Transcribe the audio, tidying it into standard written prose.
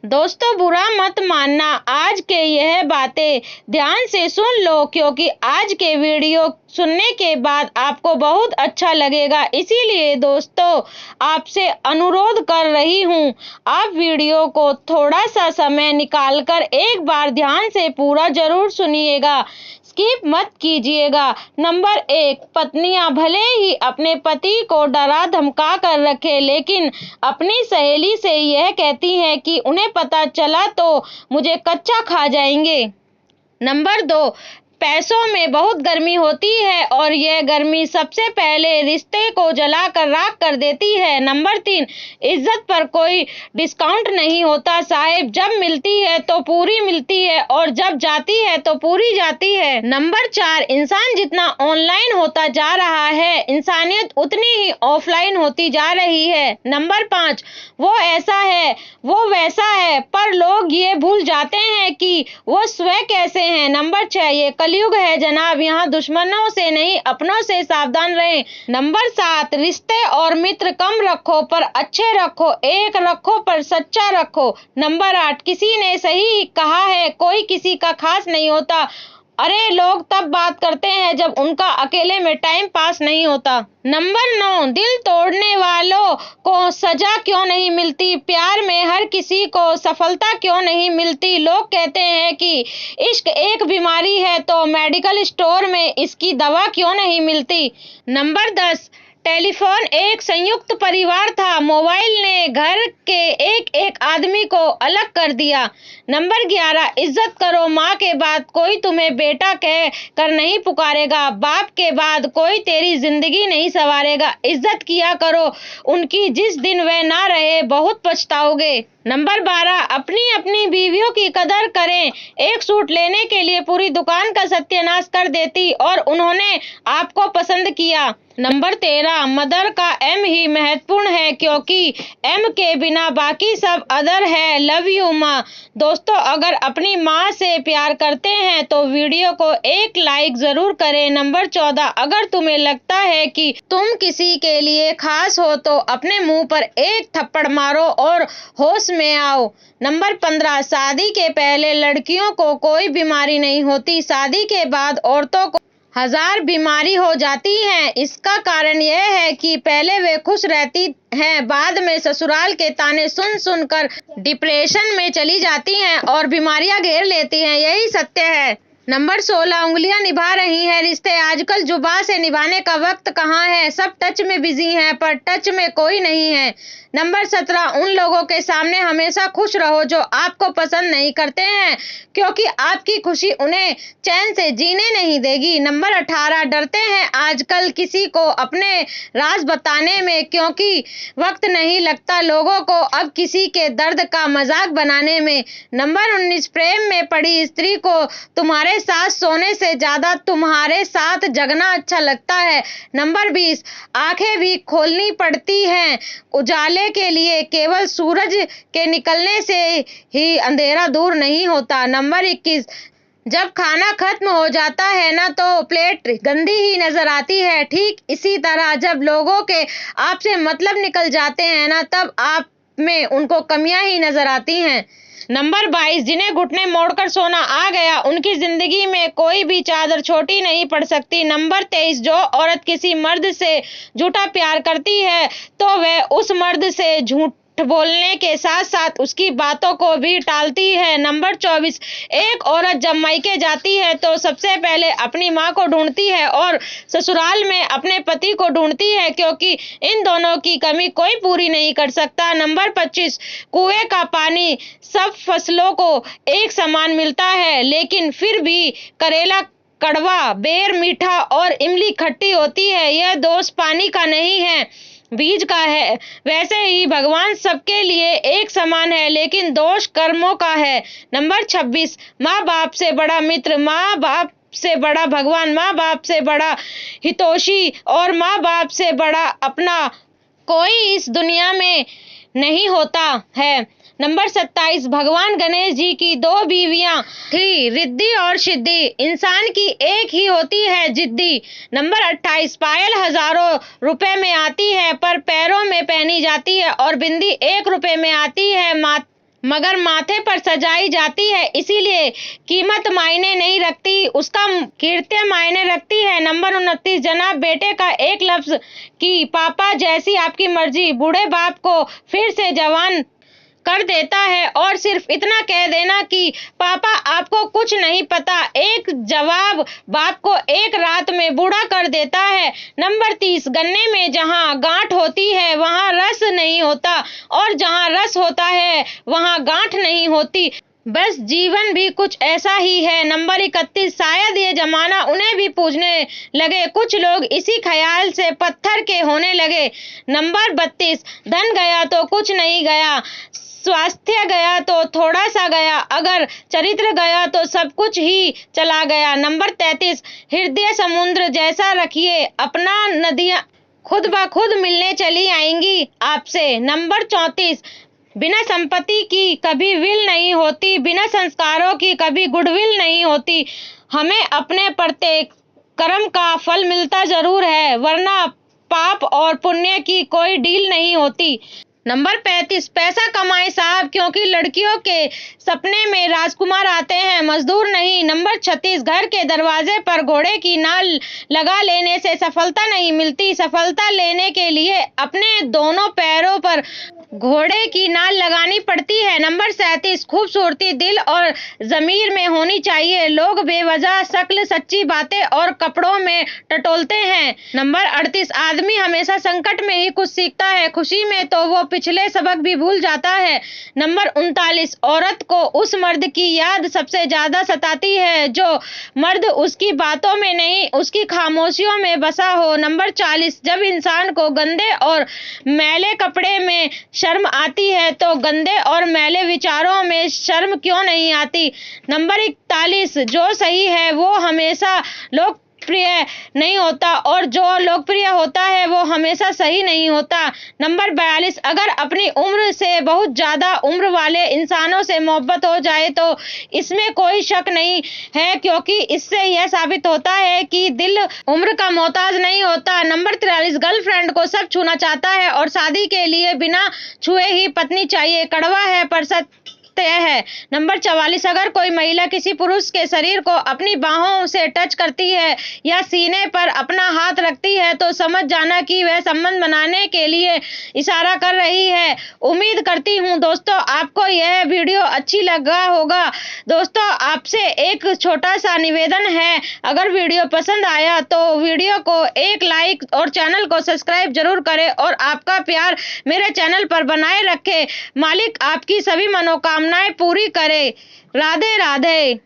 दोस्तों बुरा मत मानना, आज के यह बातें ध्यान से सुन लो क्योंकि आज के वीडियो सुनने के बाद आपको बहुत अच्छा लगेगा। इसीलिए दोस्तों आपसे अनुरोध कर रही हूँ, आप वीडियो को थोड़ा सा समय निकालकर एक बार ध्यान से पूरा जरूर सुनिएगा, स्किप मत कीजिएगा। नंबर 1, पत्नियां भले ही अपने पति को डरा धमका कर रखे लेकिन अपनी सहेली से यह कहती हैं कि उन्हें पता चला तो मुझे कच्चा खा जाएंगे। नंबर 2, पैसों में बहुत गर्मी होती है और यह गर्मी सबसे पहले रिश्ते को जलाकर राख कर देती है। नंबर 3, इज्जत पर कोई डिस्काउंट नहीं होता साहिब, जब मिलती है तो पूरी मिलती है और जब जाती है तो पूरी जाती है। नंबर 4, इंसान जितना ऑनलाइन होता जा रहा है इंसानियत उतनी ही ऑफलाइन होती जा रही है। नंबर 5, वो ऐसा है वो वैसा है पर लोग ये भूल जाते हैं कि वो स्वयं कैसे हैं। नंबर 6, ये कलयुग है जनाब, यहाँ दुश्मनों से नहीं अपनों से सावधान रहें। नंबर 7, रिश्ते और मित्र कम रखो पर अच्छे रखो, एक रखो पर सच्चा रखो। नंबर 8, किसी ने सही कहा है, कोई किसी का खास नहीं होता। अरे लोग तब बात करते हैं जब उनका अकेले में टाइम पास नहीं होता। नंबर 9, दिल तोड़ने वालों को सजा क्यों नहीं मिलती, प्यार में हर किसी को सफलता क्यों नहीं मिलती। लोग कहते हैं कि इश्क एक बीमारी है तो मेडिकल स्टोर में इसकी दवा क्यों नहीं मिलती। नंबर 10, टेलीफोन एक संयुक्त परिवार था, मोबाइल ने घर के एक एक आदमी को अलग कर दिया। नंबर 11, इज्जत करो, माँ के बाद कोई तुम्हें बेटा कह कर नहीं पुकारेगा, बाप के बाद कोई तेरी जिंदगी नहीं संवारेगा। इज्जत किया करो उनकी, जिस दिन वह ना रहे बहुत पछताओगे। नंबर 12, अपनी अपनी बीवियों की कदर करें, एक सूट लेने के लिए पूरी दुकान का सत्यानाश कर देती और उन्होंने आपको पसंद किया। नंबर 13, मदर का एम ही महत्वपूर्ण है क्योंकि एम के बिना बाकी सब अदर है। लव यू माँ। दोस्तों अगर अपनी माँ से प्यार करते हैं तो वीडियो को एक लाइक जरूर करें। नंबर 14, अगर तुम्हें लगता है कि तुम किसी के लिए खास हो तो अपने मुंह पर एक थप्पड़ मारो और होश में आओ। नंबर 15, शादी के पहले लड़कियों को कोई बीमारी नहीं होती, शादी के बाद औरतों को हजार बीमारी हो जाती हैं। इसका कारण यह है कि पहले वे खुश रहती हैं, बाद में ससुराल के ताने सुन सुन कर डिप्रेशन में चली जाती हैं और बीमारियां घेर लेती हैं, यही सत्य है। नंबर 16, उंगलियां निभा रही हैं रिश्ते, आजकल जुबान से निभाने का वक्त कहाँ है, सब टच में बिजी हैं पर टच में कोई नहीं है। नंबर 17, उन लोगों के सामने हमेशा खुश रहो जो आपको पसंद नहीं करते हैं क्योंकि आपकी खुशी उन्हें चैन से जीने नहीं देगी। नंबर 18, डरते हैं आजकल किसी को अपने राज बताने में क्योंकि वक्त नहीं लगता लोगों को अब किसी के दर्द का मजाक बनाने में। नंबर 19, प्रेम में पड़ी स्त्री को तुम्हारे साथ सोने से ज्यादा तुम्हारे साथ जगना अच्छा लगता है। नंबर 20, आंखें भी खोलनी पड़ती हैं उजाले के लिए, केवल सूरज के निकलने से ही अंधेरा दूर नहीं होता। नंबर 21, जब खाना खत्म हो जाता है ना तो प्लेट गंदी ही नजर आती है, ठीक इसी तरह जब लोगों के आपसे मतलब निकल जाते हैं ना तब आप में उनको कमियां ही नजर आती हैं। नंबर 22, जिन्हें घुटने मोड़कर सोना आ गया उनकी जिंदगी में कोई भी चादर छोटी नहीं पड़ सकती। नंबर 23, जो औरत किसी मर्द से झूठा प्यार करती है तो वह उस मर्द से झूठ बोलने के साथ साथ उसकी बातों को भी टालती है। नंबर 24, एक औरत जब मायके जाती है तो सबसे पहले अपनी माँ को ढूंढती है और ससुराल में अपने पति को ढूंढती है क्योंकि इन दोनों की कमी कोई पूरी नहीं कर सकता। नंबर 25, कुएं का पानी सब फसलों को एक समान मिलता है लेकिन फिर भी करेला कड़वा, बेर मीठा और इमली खट्टी होती है, यह दोष पानी का नहीं है बीज का है। वैसे ही भगवान सबके लिए एक समान है लेकिन दोष कर्मों का है। नंबर 26, माँ बाप से बड़ा मित्र, माँ बाप से बड़ा भगवान, माँ बाप से बड़ा हितैषी और माँ बाप से बड़ा अपना कोई इस दुनिया में नहीं होता है। नंबर 27, भगवान गणेश जी की 2 बीवियां थी, रिद्धि और सिद्धि, इंसान की एक ही होती है जिद्दी। नंबर 28, पायल हजारों रुपए में आती है पर पैरों में पहनी जाती है और बिंदी 1 रुपए में आती है मगर माथे पर सजाई जाती है, इसीलिए कीमत मायने नहीं रखती, उसका कीर्ति मायने रखती है। नंबर 29, जनाब बेटे का एक लफ्ज कि पापा जैसी आपकी मर्जी बूढ़े बाप को फिर से जवान कर देता है, और सिर्फ इतना कह देना कि पापा आपको कुछ नहीं पता, एक जवाब बाप को एक रात में बूढ़ा कर देता है। नंबर 30, गन्ने में जहाँ गांठ होती है वहाँ रस नहीं होता, और जहाँ रस होता है वहाँ गांठ नहीं होती। बस जीवन भी कुछ ऐसा ही है। नंबर 31, शायद ये जमाना उन्हें भी पूछने लगे, कुछ लोग इसी ख्याल से पत्थर के होने लगे। नंबर 32, धन गया तो कुछ नहीं गया, स्वास्थ्य गया तो थोड़ा सा गया, अगर चरित्र गया तो सब कुछ ही चला गया। नंबर 33, हृदय समुद्र जैसा रखिए, अपना नदियां खुद ब खुद मिलने चली आएंगी आपसे। नंबर 34, बिना संपत्ति की कभी विल नहीं होती, बिना संस्कारों की कभी गुडविल नहीं होती, हमें अपने प्रत्येक कर्म का फल मिलता जरूर है, वरना पाप और पुण्य की कोई डील नहीं होती। नंबर 35, पैसा कमाए साहब, क्योंकि लड़कियों के सपने में राजकुमार आते हैं, मजदूर नहीं। नंबर 36, घर के दरवाजे पर घोड़े की नाल लगा लेने से सफलता नहीं मिलती, सफलता लेने के लिए अपने दोनों पैरों पर घोड़े की नाल लगानी पड़ती है। नंबर 37, खूबसूरती दिल और जमीर में होनी चाहिए, लोग बेवजह शक्ल, सच्ची बातें और कपड़ों में टटोलते हैं। नंबर 38, आदमी हमेशा संकट में ही कुछ सीखता है, खुशी में तो वो पिछले सबक भी भूल जाता है। नंबर 39, औरत को उस मर्द की याद सबसे ज्यादा सताती है जो मर्द उसकी बातों में नहीं उसकी खामोशियों में बसा हो। नंबर 40, जब इंसान को गंदे और मैले कपड़े में शर्म आती है तो गंदे और मैले विचारों में शर्म क्यों नहीं आती। नंबर 41, जो सही है वो हमेशा लोकप्रिय नहीं होता, और जो लोकप्रिय होता है वो हमेशा सही नहीं होता। नंबर 42, अगर अपनी उम्र से बहुत ज्यादा उम्र वाले इंसानों से मोहब्बत हो जाए तो इसमें कोई शक नहीं है, क्योंकि इससे यह साबित होता है कि दिल उम्र का मोहताज नहीं होता। नंबर 43, गर्लफ्रेंड को सब छूना चाहता है और शादी के लिए बिना छुए ही पत्नी चाहिए, कड़वा है पर सत्य है। नंबर 44, अगर कोई महिला किसी पुरुष के शरीर को अपनी बाहों से टच करती है या सीने पर अपना हाथ रखती है तो समझ जाना कि वह संबंध बनाने के लिए इशारा कर रही है। उम्मीद करती हूँ दोस्तों आपको यह वीडियो अच्छी लगा होगा। दोस्तों आपसे एक छोटा सा निवेदन है, अगर वीडियो पसंद आया तो वीडियो को एक लाइक और चैनल को सब्सक्राइब जरूर करें, और आपका प्यार मेरे चैनल पर बनाए रखे। मालिक आपकी सभी मनोकामनाएं पूरी करे। राधे राधे।